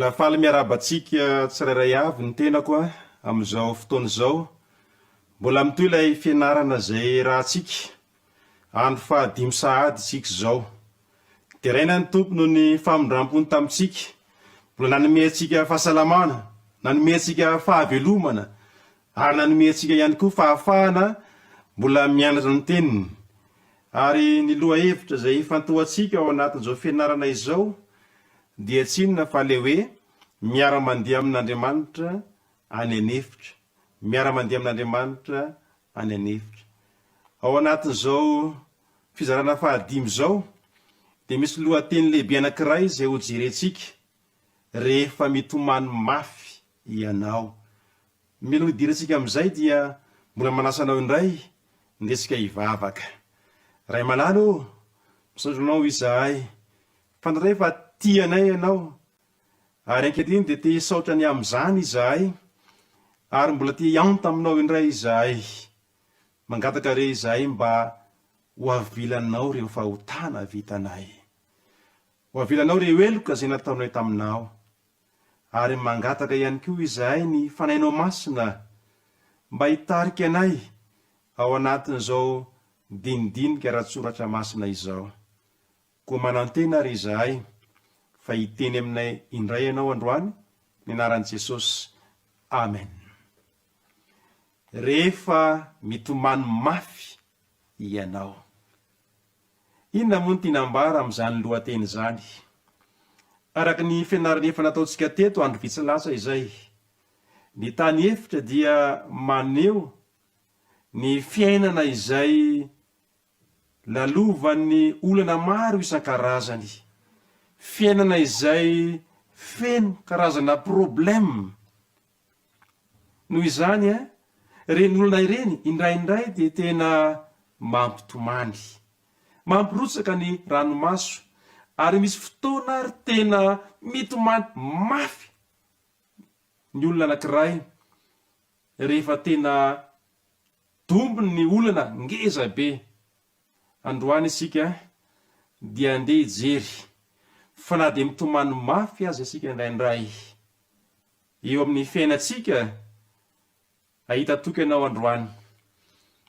Mbola faly miarabantsika tsirairay avy ny tenako amin'izao fotoana izao. Mbola mitoy ilay fianarana izay rahantsika andro fahadimy sahady isika izao. Dia raina ny tompo noho ny famondrampony tamintsika. Mbola nanome antsika fahasalamana, nanome antsika fahavelomana, ary nanome antsika ihany koa fahafahana mbola mianatra ny teniny. Ary ny loha hevitra izay fantohantsika ao anatin'izao fianarana izao dia tsy inona fa le hoe miara-mandeha amin'Andriamanitra any an'Efitra. Miara-mandeha amin'Andriamanitra any an'Efitra. Ao anatin'izao fizarana fahadimy izao dia misy lohateny lehibe anankiray izay ho jerentsika: rehefa mitomany mafy ianao. Mila hidirantsika amin'izay dia mbola manasanao indray ndesika hivavaka. Ray aman'anỳ, misaotranao izahay, fantatray fa tianay ianao, ary ankehitriny dia te hisaotrany amin'izany izahay, ary mbola te hianta aminao indray izahay. Mangataka re izahay mba ho avilanao ireo fahotana vitanay, ho avilanao ireo eloka izay nataonay taminao, ary mangataka ihany koa izahay ny fanainao masina mba hitarika anay ao anatin'izao dinidinika ratsoratra masina izao. Koa manantena ry izahay fa hiteny aminay indray ianao androany, ny anaran'i Jesosy. Amen. Rehefa mitomany mafy ianao. Inona moa ny tinambara amin'izany lohateny izany? Araka ny fianarana efa nataontsika teto andro vitsy lasa izay, ny tany Efitra dia maneho ny fiainana izay lalovan'ny olana maro isan-karazany, fiainana izay feno karazana problème. Noho izany reny olona ireny indraindray dia tena mampitomany, mampirotsaka ny ranomaso, ary misy fotoana ary tena mitomany mafy ny olona anankiray rehefa tena dombony ny olana ngeza be. Androany isika dia andeha hijery fa na dia mitomany mafy azy isika indraindray eo amin'ny fiainantsika. Ahita toky ianao androany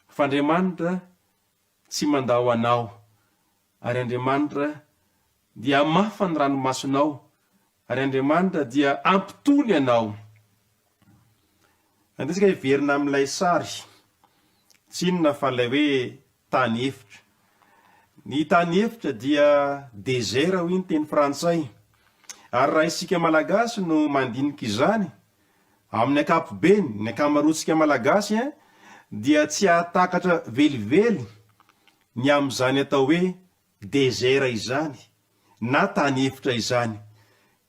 fa Andriamanitra tsy mandao anao, ary Andriamanitra dia mafa ny ranomasonao, ary Andriamanitra dia ampitony anao. Andesika hiverina amin'ilay sary, tsy inona fa ilay hoe tany Efitra. Ny tany Efitra dia désert hoy ny teny frantsay, ary raha isika malagasy no mandinika izany, amin'ny ankapobeny, ny ankamaroantsika malagasy dia tsy ahatakatra velively ny amin'izany atao hoe désert izany na tany Efitra izany.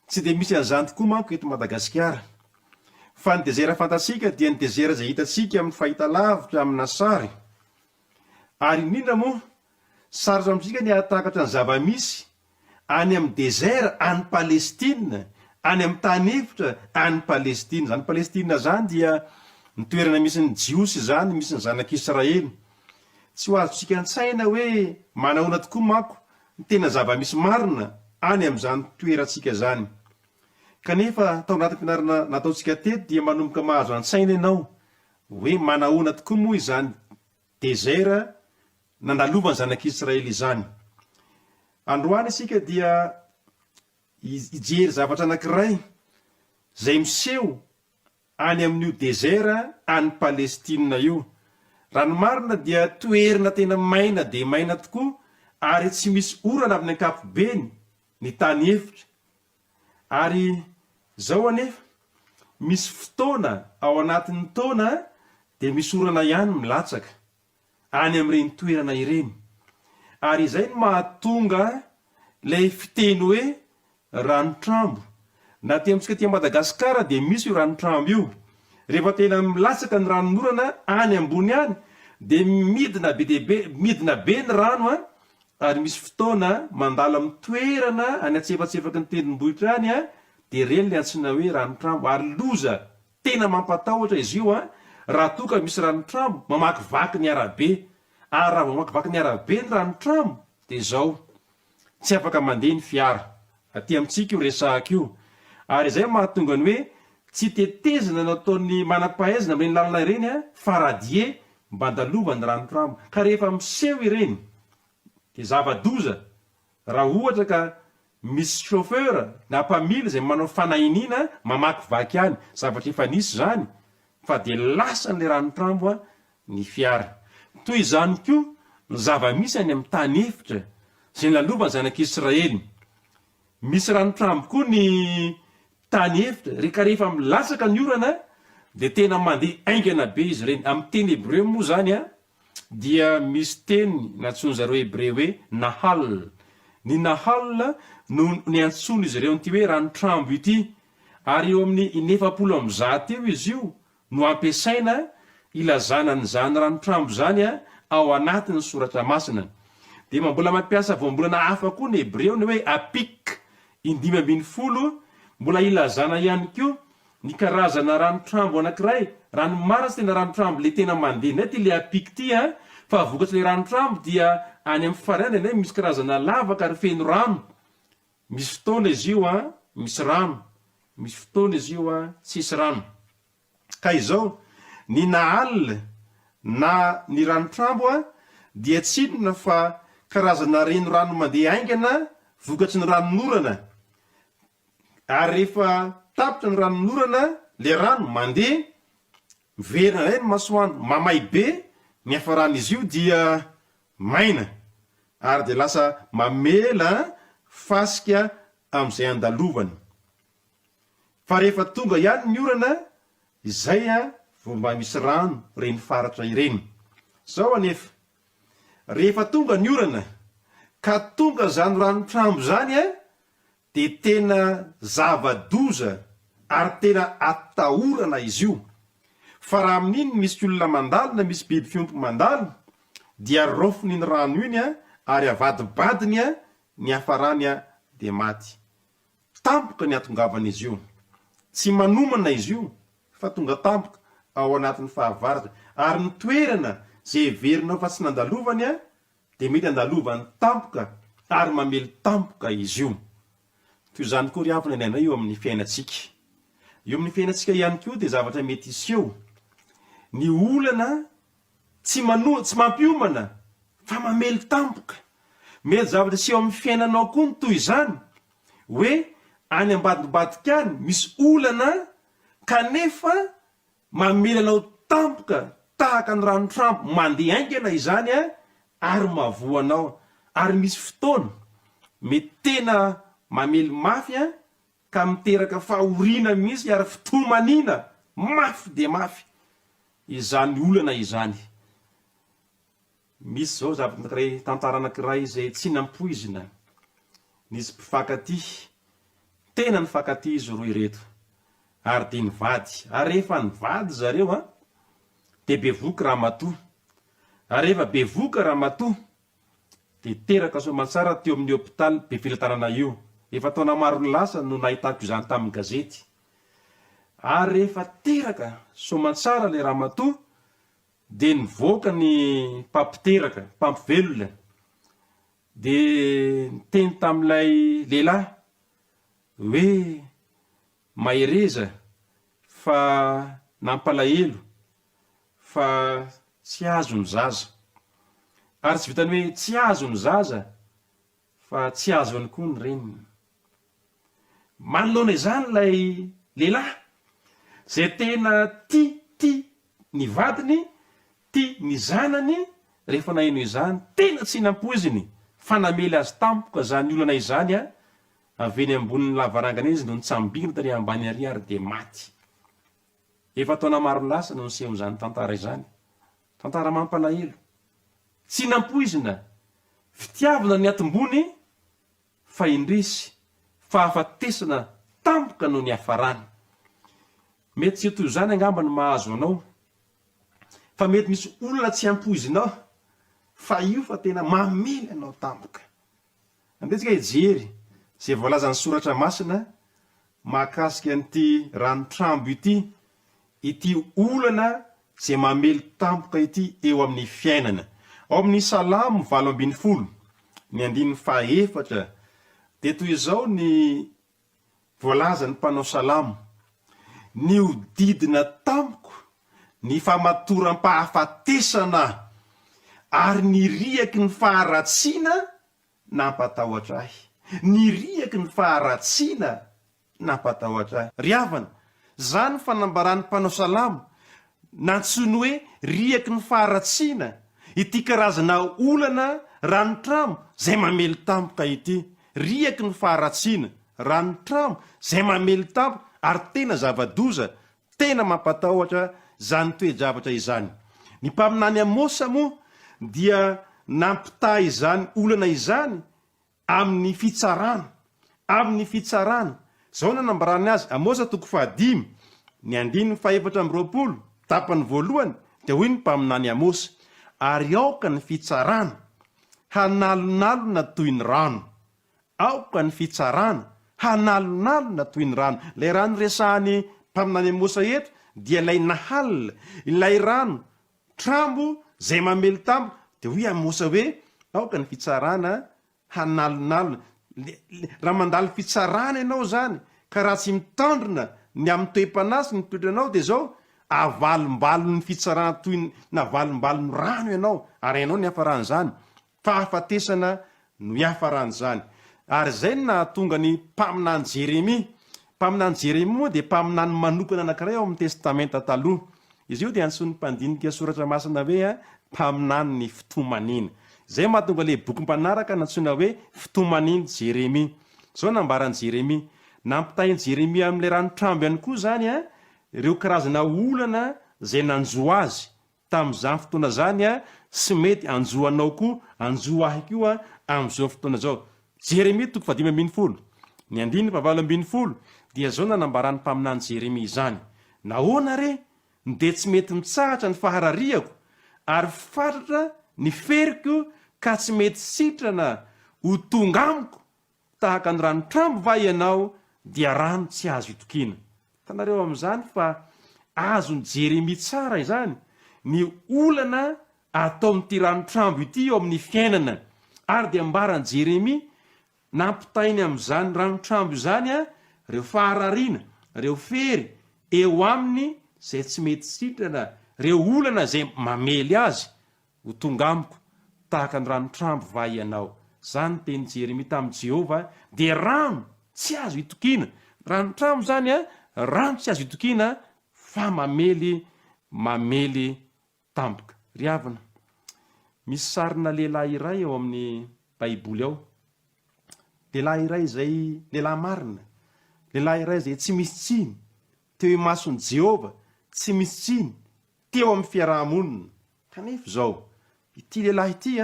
Tsy dia misy an'izany tokoa manko eto Madagasikara, fa ny désert fantatsika dia ny désert izay hitantsika amin'ny fahitalavitra amina sary. Ary indrindra moa sarotra amintsika ny ahatakatra ny zava-misy any amin'ny désert any Palestina, any amin'ny tany Efitra any Palestina. Zany Palestina zany dia ny toerana misy ny jiosy zany, misy ny zanak'Israely. Tsy ho azontsika an-tsaina hoe manahoana tokoa manko ny tena zava-misy marina any amin'izany toerantsika zany. Kanefa tao anaty fianarana nataontsika teto dia manomboka mahazo an-tsaina ianao hoe manahoana tokoa moa izany désert nandalovan'ny zanak'Israely izany. Androany isika dia hijery zavatra anankiray izay miseho any amin'io désert any Palestina io. Ranomarina dia toerana tena maina dia maina tokoa, ary tsy misy orana amin'ny ankapobeny ny tany Efitra. Ary zao anefa misy fotoana ao anatin'ny taona dia misy orana ihany milatsaka any amin'ireny toerana ireny. Ary izay no mahatonga ilay fiteny hoe ranotrambo. Na temitsika tia Madagasikara dia misy io ranotrambo io. Rehefa tena milatsaka ny ranon'orana any ambony any dia midina be ny rano ary misy fotoana mandalo amin'ny toerana any atsefatsefaky ny tendrombohitra any dia reny le antsoina hoe ranotrambo. Ary loza tena mampatahotra izy io raha toka misy ranotrambo mamakivaky ny arabe. Ary raha mamakivaky ny arabe ny ranotrambo dia izao, tsy afaka mandeha ny fiara. Aty amintsika io resahaka io. Ary izay mahatonga ny hoe tsy tetezina nataony manam-pahaizana amin'ireny lalana ireny fa radie mba andalovany ranotrambo. Ka rehefa miseho ireny dia zava-doza raha ohatra ka misy chauffeur na mpamily izay manao fanahiniana mamakivaky any zavatra efa nisy zany fa dia lasan'ilay ranotrambo ny fiara. Toy izany koa ny zava-misy any amin'ny tany efitra izay nalovany zanak'Israely. Misy ranotrambo koa ny tany efitra ka rehefa milasaka ny orana dia tena mandeha aingana be izy ireny. Amin'ny teny hebreo moa zany dia misy teny natsoiny zareo hebreo hoe nahal. Ny nahal no ny antsony izy ireo n'ity hoe ranotrambo ity. Ary eo amin'ny 900 eo izy io no ampiasaina ilazana n'izany ranotrambo zany ao anatin'ny soratra masina. Dia mbola mampiasa voambolana hafa koa ny hebreo ny hoe apik 510, mbola ilazana ihany koa ny karazana ranotrambo anankiray. Ranomarina tena ranotrambo le tena mandeha nay ty le apik ty fa vokatry le ranotrambo dia any amin'ny farany nay misy karazana lavaka ary feno rano. Misy fotoana izy io misy rano, misy fotoana izy io tsisy rano. Ka izao ny nahal na ny ranotrambo dia tsy inona fa karazana reno rano mandeha aingana vokatry ny ranonorana. Ary rehefa tapitra ny ranonorana le rano mandeha miverina ray ny masoandro mamay be, ny hafaran'izy io dia maina ary dia lasa mamela fasika amin'izay andalovany. Fa rehefa tonga ihany ny orana izay vao mba misy rano reny faratra ireny. Zao anefa rehefa tonga ny orana ka tonga zany ranotrambo zany dia tena zava-doza ary tena atahorana izy io. Fa raha amin'iny misy olona mandalo na misy biby fiompo mandalo dia rofony ny rano iny ary avadibadiny ny hafarany dia maty. Tampoka ny atongavana izy io, tsy manomana izy io fa tonga tampoka ao anatin'ny fahavaratra. Ary ny toerana zay heverinao fa tsy nandalovany dia mety andalovany tampoka ary mamely tampoka izy io. Toy izany koa ry havana indraindray eo amin'ny fiainantsika. Eo amin'ny fiainantsika ihany koa dia zavatra mety iseho. Ny olana tsy mampiomana fa mamely tampoka. Mety zavatra tsy eo amin'ny fiainanao koa ny toy izany hoe any ambadibadika any misy olana kanefa mamely anao tampoka tahaka ny ranotrambo mandeha aingana izany ary mavoanao. Ary misy fotoana mety tena mamely mafy ka miteraka fahoriana mihitsy ary fitomaniana mafy dia mafy izany olana izany. Misy zao zavatra anankiray, tantara anankiray izay tsy nampoizina. Nisy mpifankaty, tena nifankaty izy roa ireto ary dia nivady. Ary rehefa nivady zareo dia bevoky ramatoa. Ary rehefa bevoka ramatoa dia teraka soamantsara teo amin'ny hôpitaly be filatanana io. Efa taona maro lasa no nahitako izany tamin'ny gazety. Ary rehefa teraka soamantsara le ramatoa dia nivoaka ny mpampiteraka, mpampivelona, dia niteny tamin'ilay lehilahy hoe mahereza fa nampalahelo fa tsy azo ny zaza. Ary tsy vitany hoe tsy azo ny zaza fa tsy azo any koa ny reniny. Manoloana izany lay lehilahy zay tena tia ny vadiny, tia ny zanany. Rehefa naheno izany tena tsy nampoiziny fa namely azy tampoka zany olana izany avy eny ambonin'ny lavarangana izy no nitsambingina tany ambany ary ary dia maty. Efa taona maro lasa no niseho izany tantara izany. Tantara mampalahelo, tsy nampoizina, fitiavana ny atimbony fa indrisy, fa afatesana tampoka no ny hafarany. Mety tsy toy izany angamba ny mahazo anao, fa mety misy olona tsy ampoizinao fa io fa tena mamely anao tampoka. Andetsika hijery zay voalazan'ny soratra masina mahakasika an'ity ranotrambo ity olana zay mamely tampoka ity eo amin'ny fiainana. Ao amin'ny Salamo 8:10, ny 14, dia toy izao ny voalaza ny mpanao salamo, ny odidina tamiko, ny famatoram-pahafatesana ary ny riaky ny faharatsiana nampatahotra ahy. Ny riaky ny faharatsiana nampatahotra ahy. Ry havana, zany fanambarany mpanao salamo nantsony hoe riaky ny faharatsiana ity karazana olana ranotramo zay mamely tampoka ity. Riaky ny faharatsiana ranotramo zay mamely tampoka ary tena zava-doza, tena mampatahotra zany toe-javatra izany. Ny mpaminany Amosa moa dia nampita izany olana izany amin'ny fitsarana. Amin'ny fitsarana. Zao nanambarany azy, Amosa 5, ny 4:20, tapany voalohany, dia hoy ny mpaminany Amosa, ary aoka ny fitsarana, hanalonalona toy ny rano. Aoka ny fitsarana, hanalonalona toy ny rano. Ilay rano resahany mpaminany Amosa eto dia ilay nahalina, ilay rano trambo zay mamely tampoka. Dia hoy Amosa hoe aoka ny fitsarana, hanalonalona. Raha mandalo fitsarana ianao zany ka raha tsy mitandrina ny amin'ny toe-panasy ny toetra anao, dia zao avalimbalo ny fitsarana toy na avalimbalo ny rano ianao. Ary ianao ny hafaran'izany, fahafatesana no hafaran'izany. Ary zay no nahatonga ny mpaminany Jeremia. Mpaminany Jeremia moa dia mpaminany manokana anankiray ao amin'ny testamenta taloha. Izy io dia antsoin'ny mpandinika soratra masina hoe mpaminany ny fitomanina. Zay mahatonga le boky mpanaraka natsoina hoe fitomaniny Jeremia. Zao nambarany Jeremia. Nampitahin'ny Jeremia amin'ilay ranotrambo ihany koa zany ireo karazana olana zay nanjo azy tamin'izany fotoana zany sy mety anjoanao koa, anjo ahy koa amin'izao fotoana zao. Jeremia 5:10, ny 9:20 dia zao nanambarany mpaminany Jeremia izany. Nahoana re de tsy mety mitsahatra ny faharariako ary fatratra ny feriko ka tsy mety sitrana ho tonga amiko tahaka ny ranotrambo va ianao dia rano tsy azo itokina. Tanareo amin'izany fa azony Jeremia tsara izany ny olana atao amin'ity ranotrambo ity eo amin'ny fiainana. Ary dia ambarany Jeremia nampitainy amin'izany ranotrambo izany reo faharariana, reo fery eo aminy zay tsy mety sitrana, reo olana zay mamely azy ho tonga amiko tahaka ny ranotrambo va ianao. Zany teny Jeremia tamin'i Jehova dia rano tsy azo itokina. Ranotrambo zany rano tsy azo itokina fa mamely tampoka. Ry havana, misy sarina lehilahy iray ao amin'ny Baiboly ao. Lehilahy iray zay lehilahy marina, lehilahy iray zay tsy misy tsiny teo imason'i Jehova, tsy misy tsiny teo amin'ny fiarahamonina. Kanefa zao ity lehilahy ity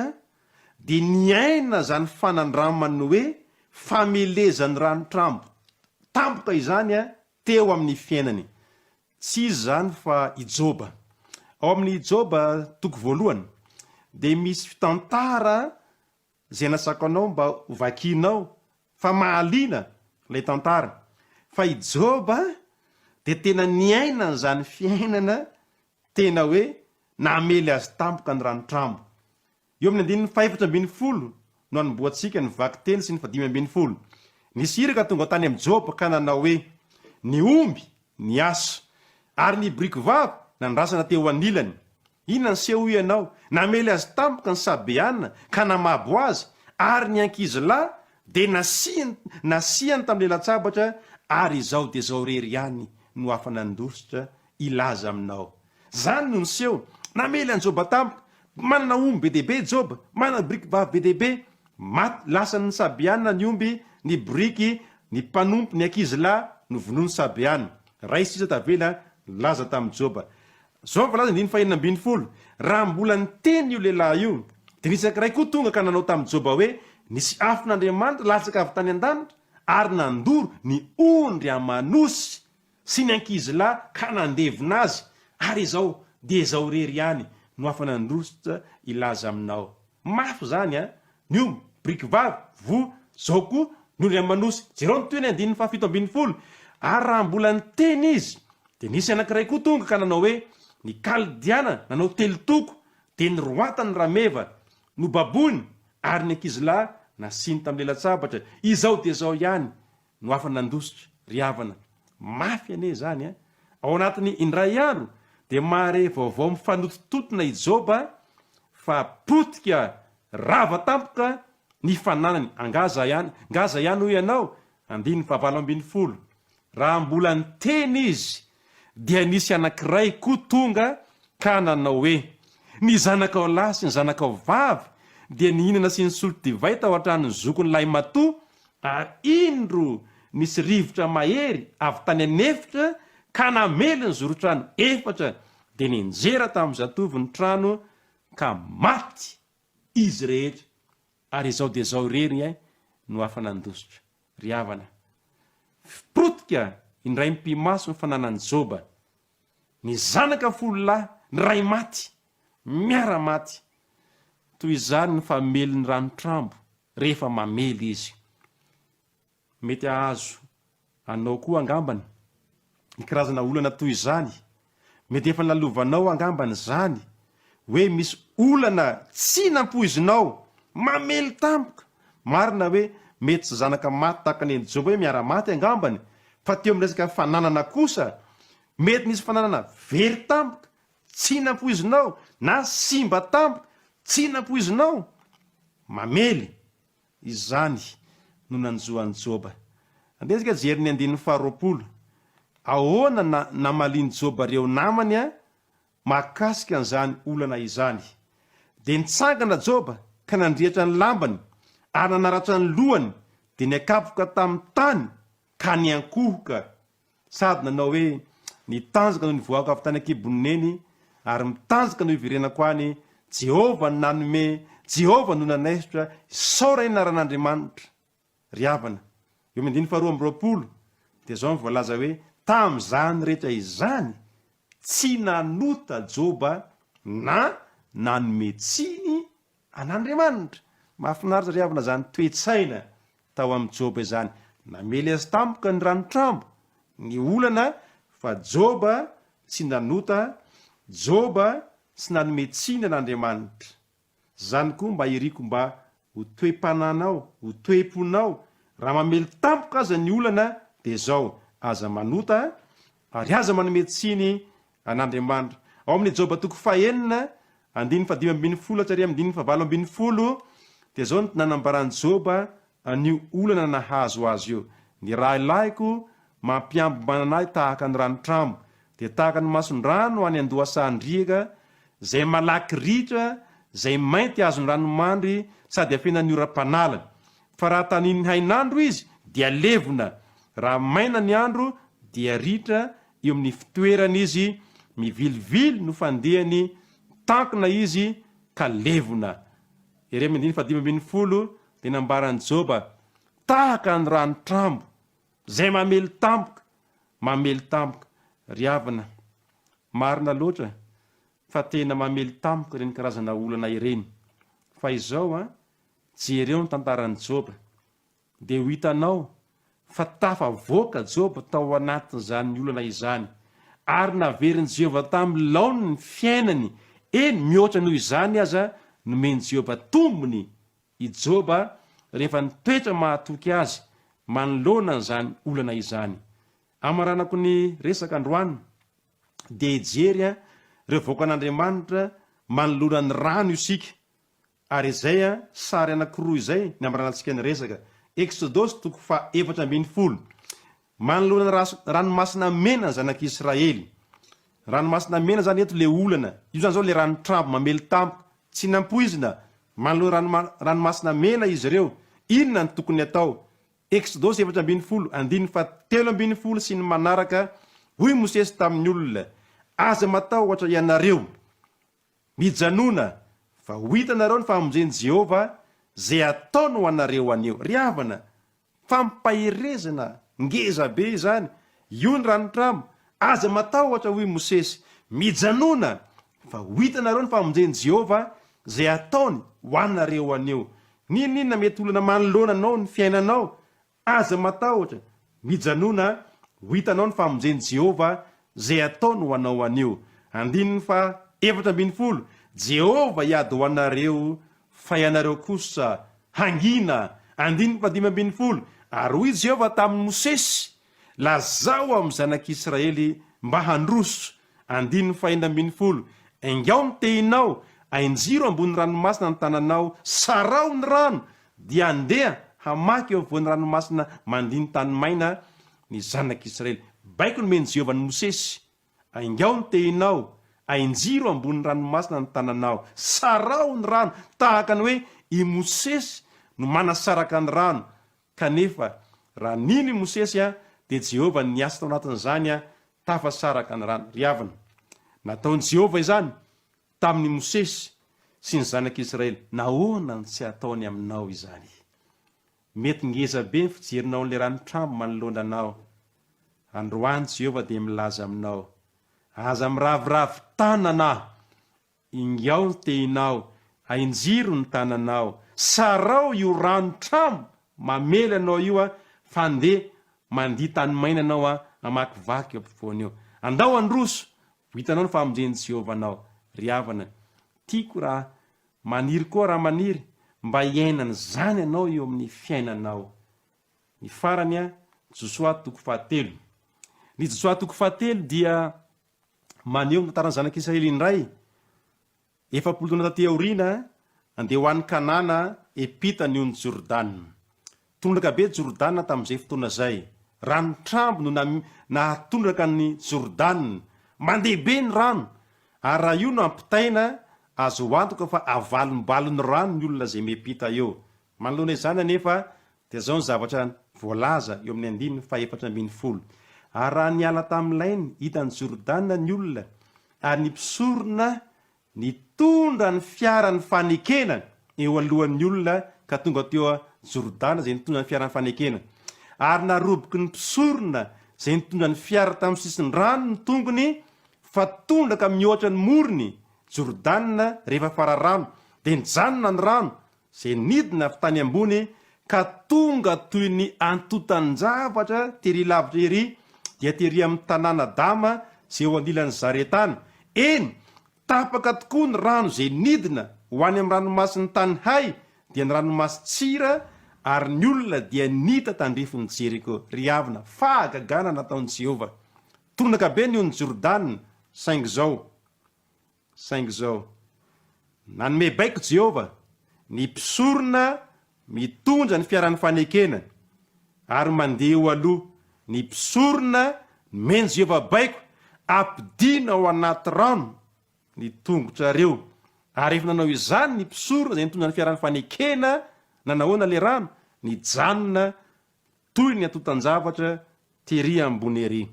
dia niaina zany fanandramany hoe famelezany ranotrambo tampoka izany teo amin'ny fiainany. Tsy izy zany fa i Joba. Ao amin'ny Joba 1 dia misy fitantara zay nasako anao mba ho vakinao fa mahaliana ilay tantara. Fa i Joba dia tena niaina zany fiainana tena hoe namely azy tampoka ny ranotrambo. Eo amin'ny 4:20 no anomboantsika ny vaky teny sy ny 5:20. Nisy iraka tonga tany amin'ny Joba ka nanao hoe ny omby ny asa ary ny briky vavy nandrasana teo anilany. Inona ny seho ianao? Namely azy tampoka ny sabeanina ka namabo azy, ary ny ankizy lahy dia nasiany tamin'ny latsabatra, ary izao dia zao rery ihany no afa nandositra ilaza aminao. Zany no niseho. Namely any Joba tampoka, manana omby be dehibe Joba, manana briky vavy be dehibe, lasany ny sabeanina ny omby, ny briky, ny mpanompo, ny ankizy lahy no vonoany sabeanina. Ray sisa tavela laza tamin'ny Joba. Zao fa laza 5:20. Raha mbola niteny io lehilahy io, dia nisy ankiray koa tonga ka nanao tamin'ny Joba hoe nisy afon'Andriamanitra latsaka avy tany an-danitra ary nandoro ny ondry amanosy sy ny ankizy lahy ka nandevina azy, ary izao dia zao rery ihany no afa nandositra ilaza aminao. Mafy zany ny omby, briky vavy, vo zao koa nondry amanosy. Jereo ny toeny 7:20. Ary raha mbola niteny izy, dia nisy anankiray koa tonga ka nanao hoe ny kaldiana nanao telotoko, dia nyroatany rameva no babony, ary ny ankizy lahy nasiny tamin'ny latsabatra. Izao dia zao ihany no afa nandositra ry havana mafy ane zany a ao anatin'ny indray andro dia mahare vaovao mifanotototona i Joba fa potika rava tampoka ny fananany ngaza ihany ho ianao 17 raha mbola niteny izy dia nisy anankiray koa tonga ka nanao hoe ny zanakao lahy sy ny zanakao vavy dia nihinana sy ny solo divay tao an-tranony zokon'ilay matoa ary indro nisy rivotra mahery avy tany an'Efitra ka namely ny zorotrano efatra dia ninjera tamin'ny zatovo ny trano ka maty izy rehetra ary izao dia izao irery no afa nandositra ry havana potika indray mpimaso ny fananan'i Joba ny zanaka folo lahy ny ray maty miara-maty toy izany ny famely ny ranotrambo rehefa mamely izy mety ahazo anao koa angambany ny karazana olana toy izany mety efa nalovanao angambany zany hoe misy olana tsy nampoizinao mamely tampoka marina hoe mety tsy zanaka maty tahaka ny Joba hoe miara-maty angambany fa teo amin'ny resaka fananana kosa mety nisy fananana very tampoka tsy nampoizinao na simba tampoka tsy nampoizinao mamely izany no nanjoan'ny Joba andesika jery ny 9 ahoana namaliany Joba reo namany a makasika an'izany olana izany dia nitsangana Joba ka nandrihatra ny lambany ary nanaratra ny lohany dia niakapoka tamin'ny tany ka niankohoka sady nanao hoe nitanjaka no nivoako avy tany an-kiboniny ary mitanjaka no ivirenako any Jehova no nanome Jehova no nanaisitra saora inaran'Andriamanitra ry havana eo amin'ny 12 dia zao mivoalaza hoe tamin'izany rehetra izany tsy nanota Joba na nanome tsiny an'Andriamanitra mahafinaritra ry havana zany toetsaina tao amin'ny Joba izany namely azy tampoka ny ranotrambo ny olana fa Joba tsy nanota Joba tsy nanome tsiny an'Andriamanitra zany koa mba iriko mba ho toe-pananao ho toe-ponao raha mamely tampoka aza ny olana dia zao aza manota ary aza manome tsiny an'Andriamanitra ao amin'ny Joba 9 dia zao nanambarany Joba an'io olana nahazo azy io ny rahilahiko mampiambombanana ahy tahaka ny ranotrambo dia tahaka ny mason-drano any andohasandriaka zay malaky ritra zay mainty azony ranomandry sady afenany ora-panala fa raha taniny hainandro izy dia levona raha maina ny andro dia ritra eo amin'ny fitoerana izy mivilivily no fandehany tankina izy ka levona ere amin'ny 15 dia nambarany Joba tahaka ny ranotrambo zay mamely tampoka ry havana marina loatra fa tena mamely tampoka ireny karazana olana ireny fa izao jereo ny tantaran'ny Joba dia ho hitanao fa tafavoaka Joba tao anatin'izany olana izany ary naveriny Jehova tamin'ny laony ny fiainany mihoatra noho izany aza nomeny Jehova tombony i Joba rehefa nitoetra mahatoky azy manoloana n'izany olana izany amaranako ny resaka androany dia ijery reo voakan'Andriamanitra manoloana ny rano isika ary izay sary anankiroa izay ny amaranantsika ny resaka Exodosy 4:17 manoloana ranomasina mena ny zanak'Israely ranomasina mena zany eto le olana io zany zao le ranotrambo mamely tampoka tsy nampoizina manoloana ranomasina mena izy ireo inona ny tokony atao Exodosy 4:17 sy ny manaraka hoy Mosesy tamin'ny olona aza matao ohatra ianareo mijanona fa ho hitanareo ny fahamonjeny Jehova zay ataony ho anareo aneo ry havana fampahirezana ngeza be zany io ny ranotrambo aza matao ohatra hoy Mosesy mijanona fa ho hitanareo ny fahamonjeny Jehova zay ataony ho anareo aneo ninona mety olana manoloana anao ny fiainanao aza matao ohatra mijanona ho hitanao ny fahamonjeny Jehova zay ataony ho anao aneo 17 Jehova hiady ho anareo fa ianareo kosa hangina 15 ary hoy Jehova tamin'ny Mosesy lazao amin'ny zanak'Israely mba handroso 5:10 Engao ny tehinao ainjiro ambony ranomasina ny tananao, sarao ny rano dia andeha hamaky eo avoan'ny ranomasina mandiny tany maina ny zanak'Israely. Baiko nomeny Jehovah ny Mosesy, aingao ny tehinao ainjiro ambony ranomasina ny tananao, sarao ny rano, tahaka ny hoe i Mosesy no manasaraka ny rano. Kanefa raha niny Mosesy dia Jehovah niasa tao anatin'izany tafasaraka ny rano. Riavana, nataony Jehovah izany tamin'ny Mosesy sy ny zanak'Israely. Nahoana ny tsy ataony aminao izany? Mety ngeza be ny fijerinao n'le ranotrambo manoloana anao. Androany Jehovah dia milaza aminao, aza miravoravo tanana, ingao ny tehinao, ainjiro ny tananao, sarao io ranotrambo mamela anao io fandeha mandia tany maina anao amakivaky eo ampovoany eo. Andao androso, hitanao ny famonjen'ny Jehovah anao. Riavana, tiako raha maniry koa raha maniry mba iainany zany anao eo amin'ny fiainanao. Ny farany Josoa 4:7. Ny Josoa 4:7 dia maneho ny tantarany zanak'Israely indray. 70 taona taty aoriana andeha ho an'ny Kanana epita ny on'ny Jordana. Tondraka be Jordana tamin'izay fotoana zay. Ranotrambo no nahatondraka ny Jordana. Mandeha be ny rano. Ary raha io no ampitaina, azo antoka fa avalombalony rano ny olona zay mepita eo. Manoloana izany anefa dia zao ny zavatra voalaza eo amin'ny 4:10. Ary raha niala tamin'ilay hitany Jordana ny olona, ary nipisorona nitondra ny fiarany fanekena eo alohan'ny olona ka tonga teo Jordana zay nitondra ny fiarany fanekena. Ary naroboky ny pisorona zay nitondra ny fiara tamin'ny sisin'ny rano ny tongony, fa tondraka mihoatra ny morony Jordana rehefa fararano, dia nijanona ny rano zay nidina avy tany ambony ka tonga toy ny antotan-javatra tery lavitra ery, dia tery amin'ny tanàna Dama zay eo andilan'ny Zaretana. Eny, tapaka tokoa ny rano zay nidina ho any amin'ny ranomasin'ny tany hay, dia ny ranomasy tsira, ary ny olona dia nita tandrifon'ny Jeriko. Riavana, fahagagana nataon'i Jehovah. Tondraka be ny on'ny Jordana, saingy zao nanome baiko Jehovah, ny pisorona mitondra ny fiaran'ny fanekena ary mandeha eo aloha. Ny pisorona meny Jehovah baiko, ampidina ao anaty rano ny tongotrareo. Ary efa nanao izany ny pisorona zay nitondra ny fiaran'ny fanekena, nanahoana le rano? Nijanona toy ny antotan-javatra tery ambony ery.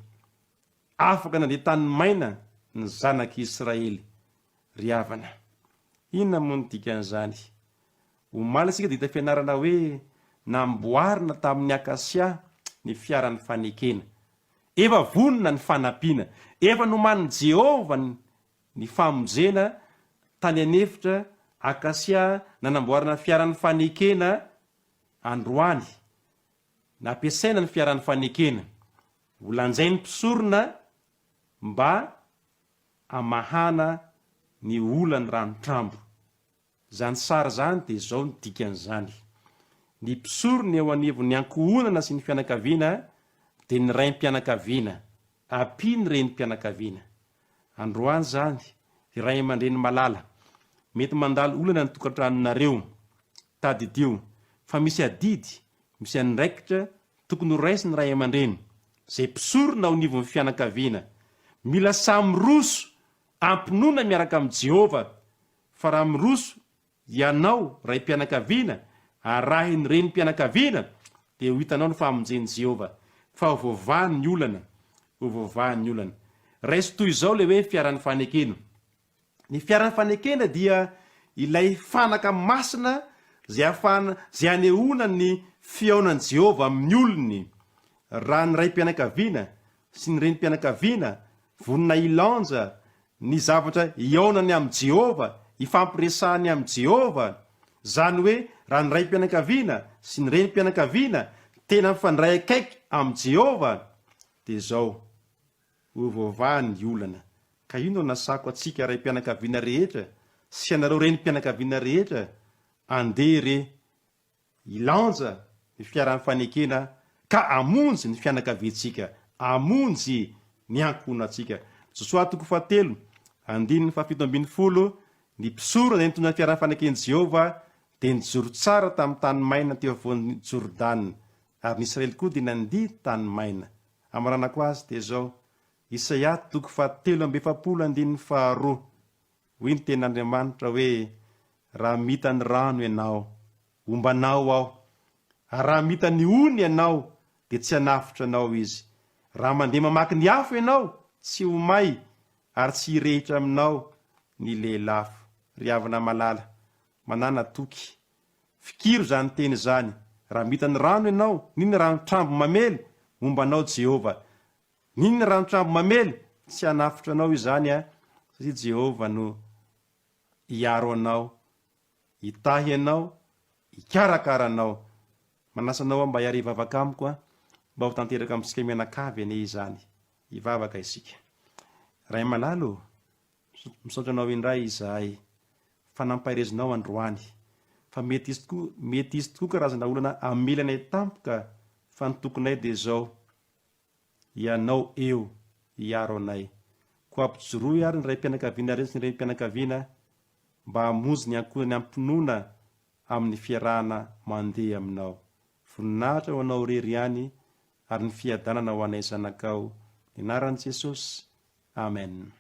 Afaka nandeha tany maina ny zanak'Israely. Riavana, inona moa ny dikan'izany? Omaly isika dia hita fianarana hoe namboarina tamin'ny akasia ny fiaran'ny fanekena. Efa vonona ny fanampiana, efa nomany Jehovah ny famonjena tany anefitra akasia nanamboarina ny fiaran'ny fanekena. Androany nampiasaina ny fiaran'ny fanekena, volanjay ny pisorona mba amahana ny olany ranotrambo. Zany sary zany dia zao ny dikan'izany. Ny pisorona eo anivon'ny ankohonana sy ny fianakaviana dia ny raim-pianakaviana, ampiny renim-pianakaviana. Androany zany ray aman-dreny malala mety mandalo olana ny tokantranonareo tadidio, fa misy adidy, misy andraikitra tokony ho raisy ny ray aman-dreny zay pisorona ao anivon'ny fianakaviana. Mila samy roso ampinoana miaraka amin'ny Jehovah, fa raha miroso ianao ray-pianakaviana arahiny renim-pianakaviana, dia ho hitanao ny famonjen'i Jehovah fa hovoavahan'ny olana. Raisy toy izao le hoe fiaran'ny fanekena. Ny fiaran'ny fanekena dia ilay fanaka masina zay anehoana ny fiaonan'i Jehovah amin'ny olony. Raha ny ray-pianakaviana sy ny renim-pianakaviana vonina ilanja ny zavatra iaonany amin'ny Jehovah, ifampiresahany amin'ny Jehovah, zany hoe raha ny ray-pianakaviana sy ny renim-pianakaviana tena mifandray akaiky amin'ny Jehovah, dia zao hovoavahan'ny olana. Ka ino nasako atsika ray-pianakaviana rehetra sy anareo renim-pianakaviana rehetra, andeha re ilanja ny fiaran'ny fanekena ka amonjy ny fianakaviantsika, amonjy ny ankohonantsika. Josoa 3:7, 17, ny mpisoro zay nitondra ny fiaraha-fanakeny Jehova dia nijoro tsara tamin'ny tany maina teo afovoan'ny Jordana, ary ny Israely koa dia nandihy tany maina. Amaranako azy dia zao, Isaia 7:2, hoy ny ten'Andriamanitra hoe: raha mita ny rano ianao, ombanao aho, ary raha mita ny ony ianao dia tsy hanafitra anao izy. Raha mandeha mamaky ny afo ianao, tsy homay, ary tsy hirehitra aminao ny lelafo. Ry havana malala, manana toky, fikiro zany teny zany. Raha mita ny rano ianao, niny rano trambo mamely, ombanao Jehova. Niny rano trambo mamely, tsy hanafitra anao izany satria Jehova no hiaro anao, hitahy anao, hikarakara anao. Manasanao mba hiary hivavaka amiko mba ho tanteraka amintsika mianakavy ane izany. Hivavaka isika. Ray malalo, misaotra anao indray izahay fanampahirezinao androany. Fa mety izy tokoa karazana olana amilanay tampoka, fa ny tokonay dia zao, ianao eo hiaro anay. Ko ampijoroy ary ny ray mpianakaviana reny sy ny ray mpianakaviana mba hamonjy ny ankohonany ampinoana amin'ny fiarahana mandeha aminao. Voninahitra ho anao rery ihany, ary ny fiadanana ho anay zanakao. Ny anaran'i Jesosy. Amen.